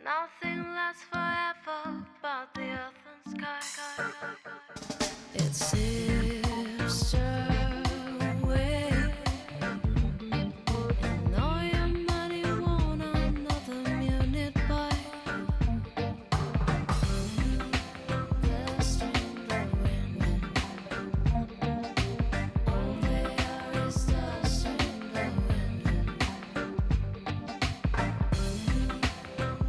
Nothing lasts forever but the earth and sky. It sifts away, and all your money won't another minute by. The storm blowing, all they are is the storm blowing.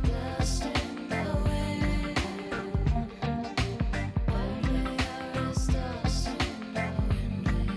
The storm blowing, all they are is the storm blowing.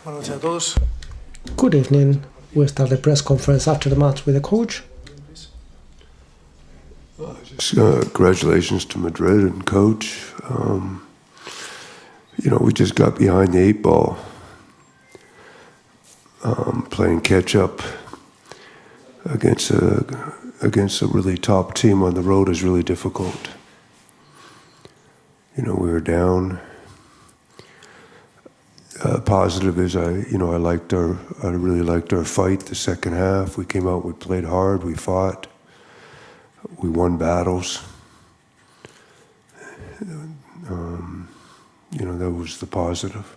Buenas noches a todos. Good evening. We'll start the press conference after the match with the coach. Congratulations to Madrid and coach. We just got behind the 8 ball. Playing catch up against a really top team on the road is really difficult. We were down. Positive is I really liked our fight the second half. We came out, we played hard, we fought, we won battles. That was the positive.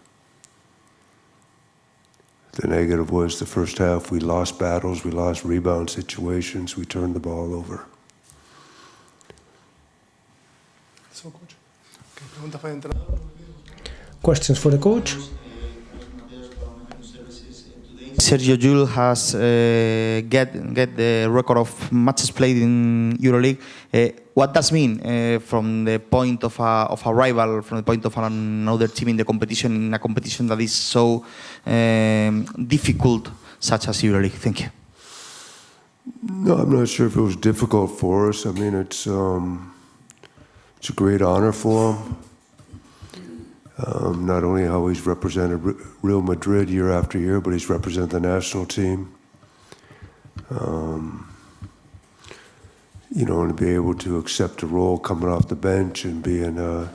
The negative was the first half we lost battles, we lost rebound situations, we turned the ball over. So, coach. Okay, preguntas para el entrenador. Questions for the coach? Sergio Llull has get the record of matches played in EuroLeague. What does mean from the point of a rival, from the point of another team in a competition that is so difficult, such as EuroLeague? Thank you. No, I'm not sure if it was difficult for us. I mean, it's a great honor for him. Not only how he's represented Real Madrid year after year, but he's represented the national team. And to be able to accept a role coming off the bench and being a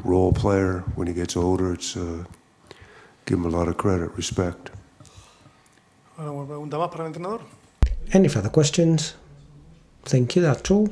role player when he gets older, it's give him a lot of credit, respect. ¿Alguna pregunta más para el entrenador? Any further questions? Thank you, that's all.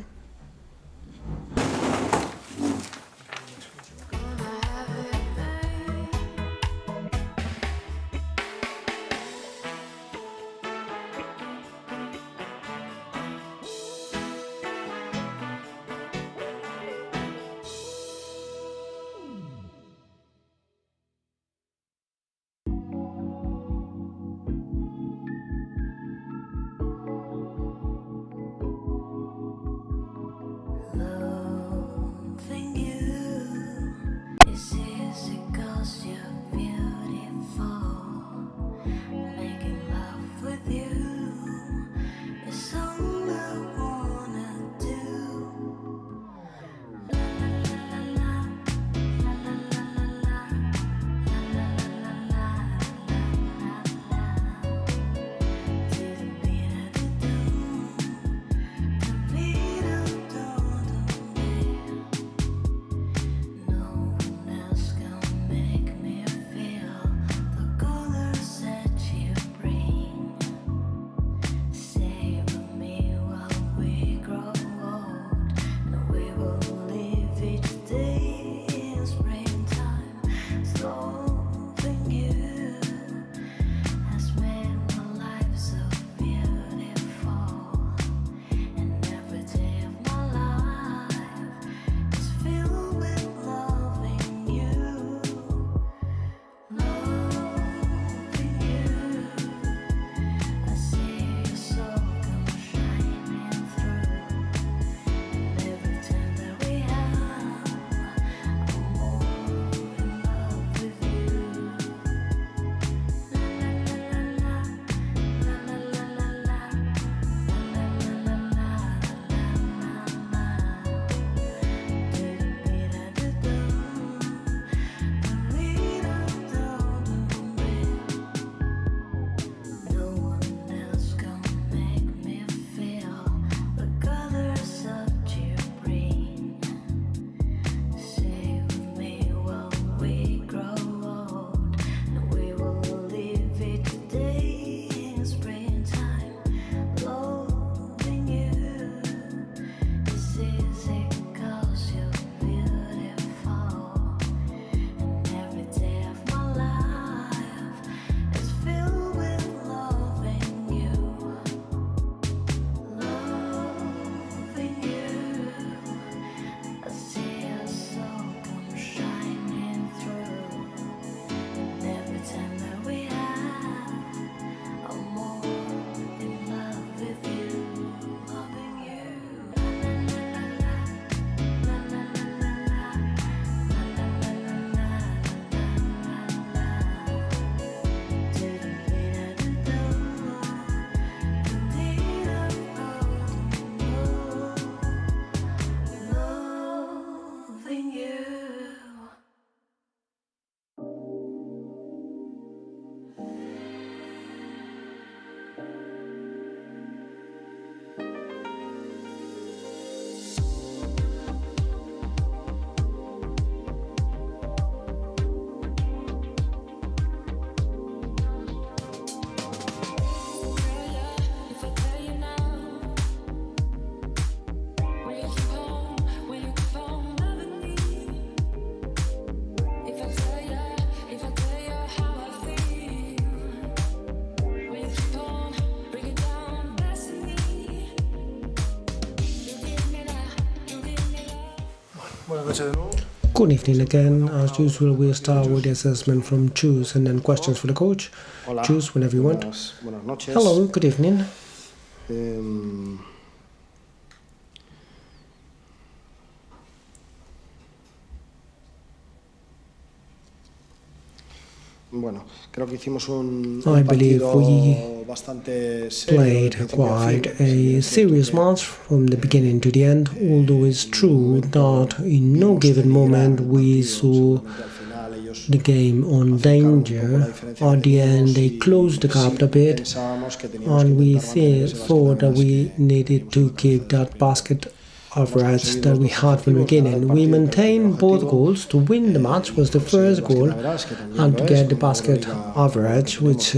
noches de nuevo. Good evening again. As usual, we'll start with the assessment from Chus and then questions for the coach. Hola. Chus, whenever you want. Buenas noches. Hello, good evening. Bueno, creo que hicimos un I believe partido we bastante serio played del principio a quite fin. a serious match from the beginning to the end, although it's true that in no given moment we saw the game on danger. At the end they closed the gap a bit, and we thought that we needed to keep that basket average that we had from the beginning. We maintained both goals. To win the match was the first goal, and to get the basket average, which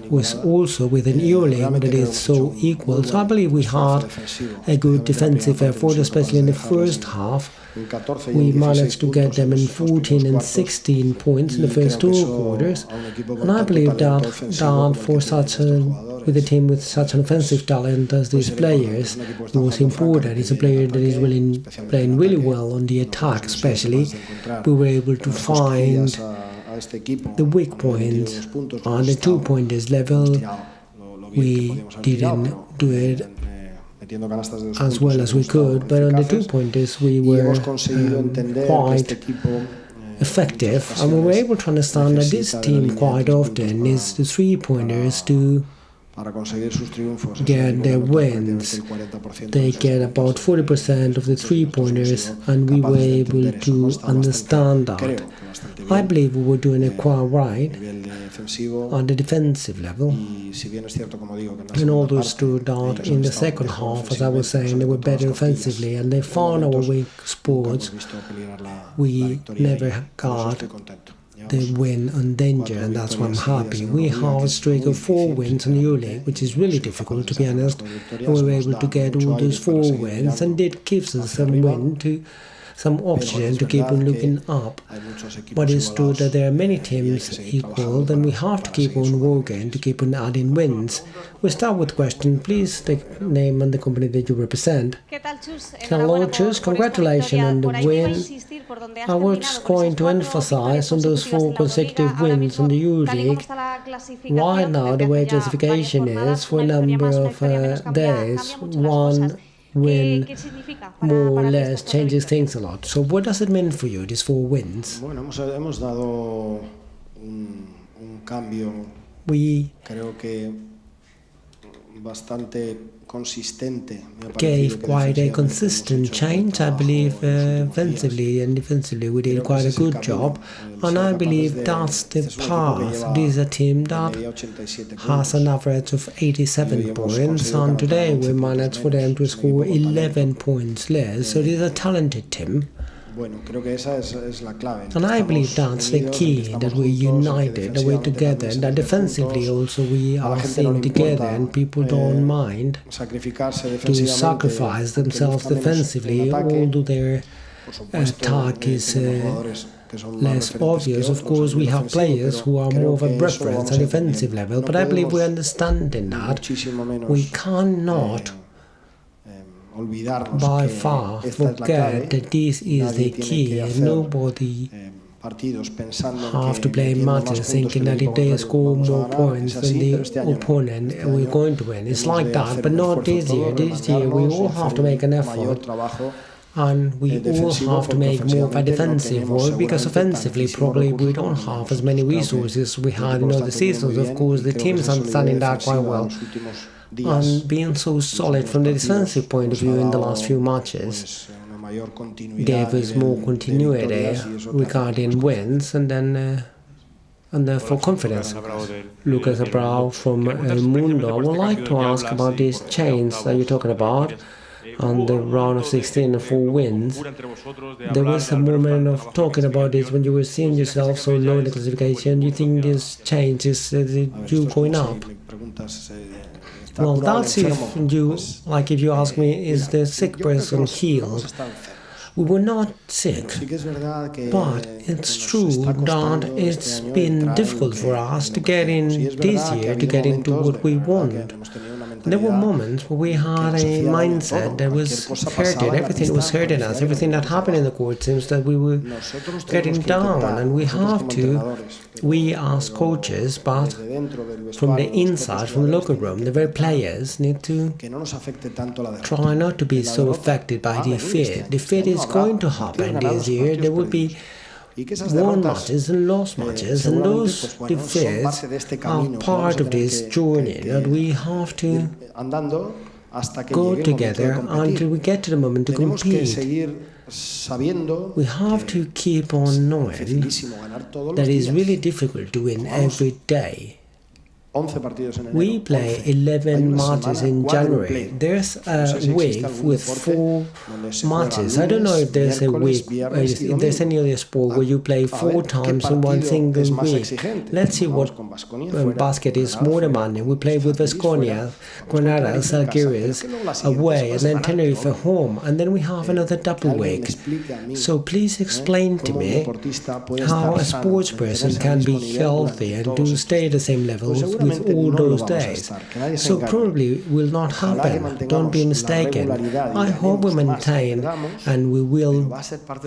was also within EuroLeague, that is so equal. So I believe we had a good defensive effort, especially in the first half. We managed to get them in 14 and 16 points in the first two quarters, and I believe that for with a team with such an offensive talent as these players was important. It's a player that is playing really well on the attack, especially. We were able to find the weak points on the 2-pointers level. We didn't do it as well as we could, but on the 2-pointers we were quite effective, and we were able to understand that this team quite often is the 3-pointers to get their wins. They get about 40% of the 3-pointers, and we were able to understand that. I believe we were doing it quite right on the defensive level. And although it's true that in the second half, as I was saying, they were better offensively and they found our weak spots, we never got the win on danger, and that's why I'm happy. We have a streak of 4 wins in EuroLeague, which is really difficult, to be honest, and we were able to get all those 4 wins, and it gives us some oxygen to keep on looking up. But it's true that there are many teams equal, and we have to keep on working to keep on adding wins. We start with question. Please state name and the company that you represent. Hello, Chus. Congratulations on the win. I was going to emphasize on those 4 consecutive wins on the EuroLeague. Why now the way classification is for a number of days, 1 win more or less changes things a lot. So what does it mean for you, these 4 wins? Hemos dado un cambio, We creo que bastante consistente. gave quite a consistent change. I believe offensively and defensively we did quite a good job, and I believe that's the path. This is a team that has an average of 87 points, and today we managed for them to score 11 points less, so it is a talented team. And I believe that's the key, that we're united, that we're together, and that defensively also we are staying together, and people don't mind to sacrifice themselves defensively, although their attack is less obvious. Of course, we have players who are more of a preference at defensive level, but I believe we understand in that we cannot by far forget that this is the key, and nobody have to play matches thinking that if they score more points than the opponent we're going to win. It's like that, but not this year. This year we all have to make an effort, and we all have to make more of a defensive work, because offensively probably we don't have as many resources we had in other seasons. Of course the team is understanding that quite well, and being so solid from the defensive point of view in the last few matches gave us more continuity regarding wins, and then for confidence. Lucas Abrao from El Mundo. I would like to ask about these chains that you're talking about on the round of 16 and 4 wins. There was a moment of talking about this when you were seeing yourself so low in the classification. Do you think this change is you going up? Well, that's if you ask me, is the sick person healed? We were not sick, but it's true that it's been difficult for us to get in this year, to get into what we want. There were moments where we had a mindset that was hurting. Everything was hurting us. Everything that happened in the court seems that we were getting down, and we as coaches, but from the inside, from the locker room, the very players need to try not to be so affected by defeat. Defeat is going to happen this year. There will be won matches and lost matches, and those defeats are part of this journey that we have to go together until we get to the moment to compete. We have to keep on knowing that it's really difficult to win every day. We play 11 matches in January. There's a week with 4 matches. I don't know if there's a week, if there's any other sport where you play 4 times in one single week. Let's see what basket is more demanding. We play with Baskonia, Jornada, Algerians away, and then Tenerife at home, and then we have another double week. So please explain to me how a sports person can be healthy and to stay at the same level with all those days. So probably will not happen. Don't be mistaken. I hope we maintain and we will,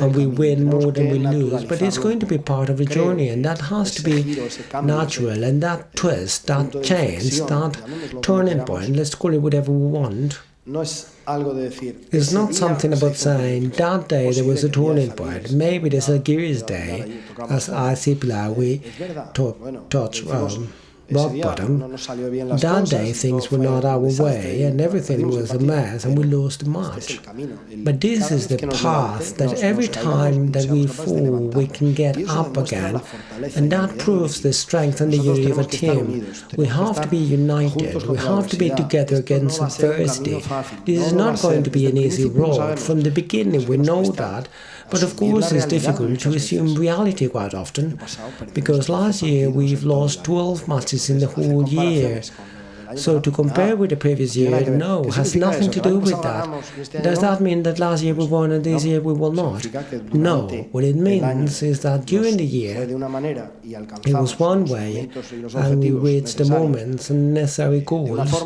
and we win more than we lose, but it's going to be part of the journey, and that has to be natural. And that twist, that change, that turning point, let's call it whatever we want, it's not something about saying that day there was a turning point. Maybe this Algeria's day, as I see we touch rock bottom. That day things were not our way and everything was a mess and we lost the match. But this is the path that every time that we fall we can get up again, and that proves the strength and the unity of a team. We have to be united, we have to be together against adversity. This is not going to be an easy road. From the beginning we know that. But of course it's difficult to assume reality quite often, because last year we've lost 12 matches in the whole year. So to compare with the previous year, no, has nothing to do with that. Does that mean that last year we won and this year we will not? No. What it means is that during the year it was one way and we reached the moments and necessary goals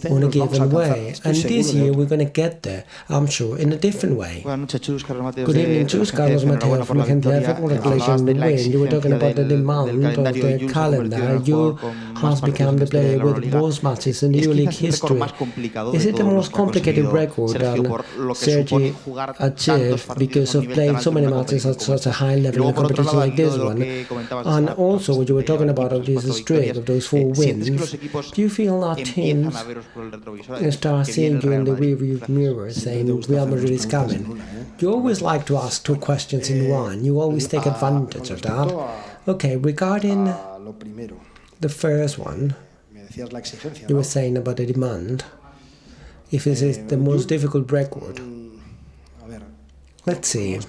on a given way. And this year we're going to get there, I'm sure, in a different way. Good evening, Chus. Carlos Mateo from Argentina. Congratulations on the win. You were talking about the demand of the calendar. You have become the player with the most matches in the EuroLeague history. Is it the most complicated record that Sergi achieved because of playing so many matches at such a high level in a competition like this one? And also, what you were talking about of this streak of those 4 wins, do you feel that teams start seeing you in the rearview mirror saying Real Madrid is coming? You always like to ask 2 questions in one. You always take advantage of that. Okay, regarding the first one, you were saying about the demand, if it is the most difficult record. Let's see,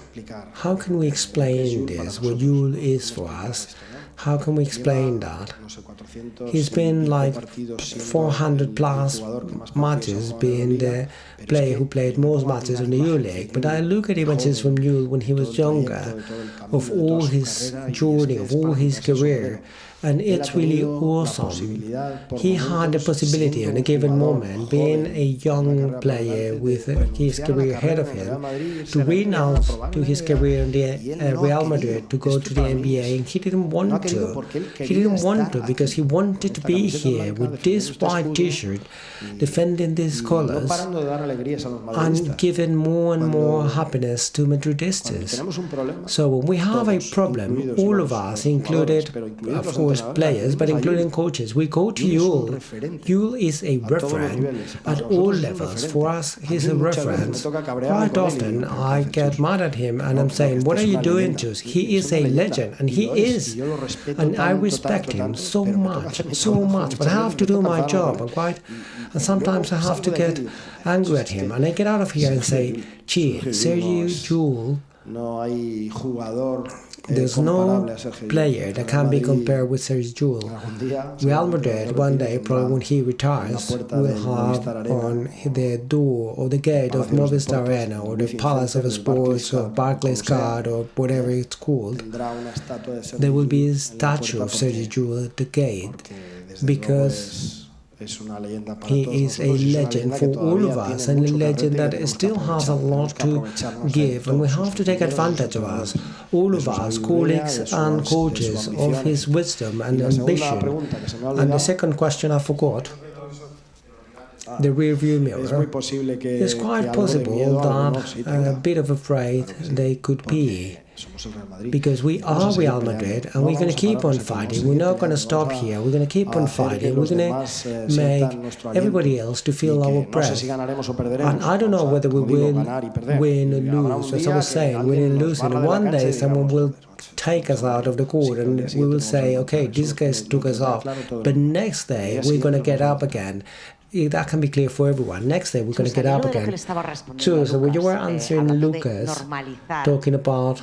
how can we explain this, what Yul is for us? How can we explain that? He's been like 400 plus matches, being the player who played most matches in the EuroLeague. But I look at images from Yul when he was younger, of all his journey, of all his career, and it's really awesome. He had the possibility on a given moment, being a young player with his career ahead of him, to renounce to his career in the Real Madrid to go to the NBA, and he didn't want to. He didn't want to because he wanted to be here with this white t-shirt, defending these colors, and giving more and more happiness to Madridistas. So when we have a problem, all of us, included, of course, players, but including coaches, we go to Yul. Yul is a reference at all levels. For us, he's a reference. Quite often, I get mad at him and I'm saying, what are you doing to us? He is a legend, and he is. And I respect him so much, but I have to do my job. And sometimes I have to get angry at him. And I get out of here and say, gee, Sergio Yul, there's no player that can be compared with Sergio Yul. Real Madrid, one day, probably when he retires, will have on the door or the gate of Movistar Arena or the Palace of Sports or Barclays Card or whatever it's called, there will be a statue of Sergio Yul at the gate, because es una leyenda para He todos is a nosotros y es una legend leyenda for que all of todavía us, tiene and a mucho legend carrete y that que tenemos que still has a aprovechar. lot Tenemos que to aprovecharnos de give, and we todos sus have to take compañeros, de advantage sus of us, entrenadores, all de of su us, sabiduría, colleagues de su and de sus coaches, of ambiciones. his wisdom and Y la segunda ambition. pregunta que se me ha And the olvidado, second question I forgot, the rear view es muy mirror. posible It's que quite algo de possible miedo algunos sí that a tengan, bit of afraid claro que sí, they could be. porque somos el Real Madrid Because we y vamos are a seguir Real peleando. Madrid, and No we're going vamos to a keep on pararnos aquí, vamos a fighting. We're seguir not going to peleando, stop vamos here. We're going to keep a on hacer que fighting. We're los going demás to sientan make nuestro everybody aliento else to y feel que our no sé breath. si ganaremos o perderemos. And I don't know Vamos a, whether we como digo, will ganar y perder. win or Y habrá lose. un As I día was que saying, alguien winning and nos losing. barra de la One cancha day y someone digamos, will joder, macho, take us out of the court, and we will say, okay, these guys took us off. But next day, we're going to get up again. That can be clear for everyone. Next day, we're going to get up again. So when you were answering Lucas, talking about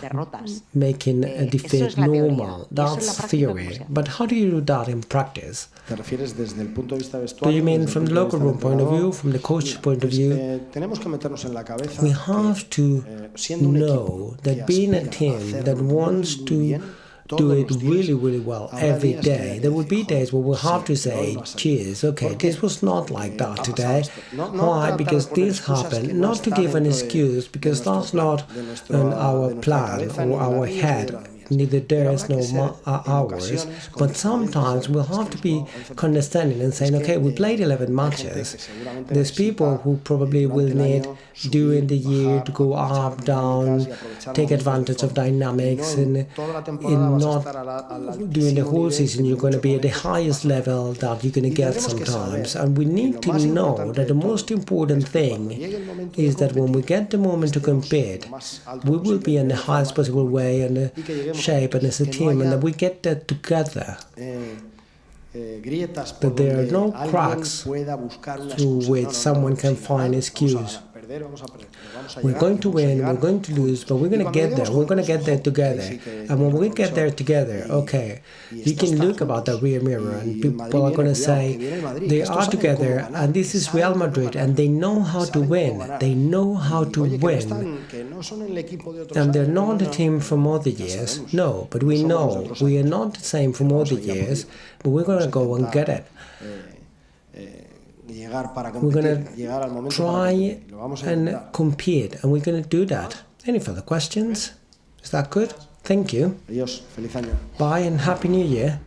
making a defeat normal, that's theory. But how do you do that in practice? ¿Te refieres desde el punto de vista Do vestuario? you mean desde el from the punto de locker vista room point of del view, entrenador? from the coach's point of view? Tenemos que meternos en la cabeza We que, have to siendo un know equipo that que being a aspira a team hacerlo that wants muy to bien, do todos it los días, really, really well habrá every días que day. hay There que will be decir, days where we'll have to sí, pero hoy say, no ha salido. cheers, okay, ¿Por qué? this was not like that Ha pasado today. esto. No Why? tratar Because de poner this excusas que happened. no Not to está give an dentro de excuse, because nuestro that's plan, not de on our nuestra plan cabeza, ni or de la our mía, ni de head. la mía. Neither Pero theirs habrá que nor ser, en ours. ocasiones, But sometimes we'll have to be condescending and saying, okay, we played 11 matches. There's people who probably will need during the year to go up, down, take advantage of dynamics, and in not during the whole season you're going to be at the highest level that you're going to get sometimes. And we need to know that the most important thing is that when we get the moment to compete, we will be in the highest possible way and the shape and as a team, and that we get that together. That there are no cracks through which someone can find excuse. We're going to win, we're going to lose, but we're going to get there. We're going to get there together. And when we get there together, okay, you can look about the rear mirror and people are going to say they are together and this is Real Madrid and they know how to win. They know how to win. And they're not the team from other years. No, but we know we are not the same from other years, but we're going to go and get it. We're going to try and compete, and we're going to do that. Any further questions? Is that good? Thank you. Bye and Happy New Year.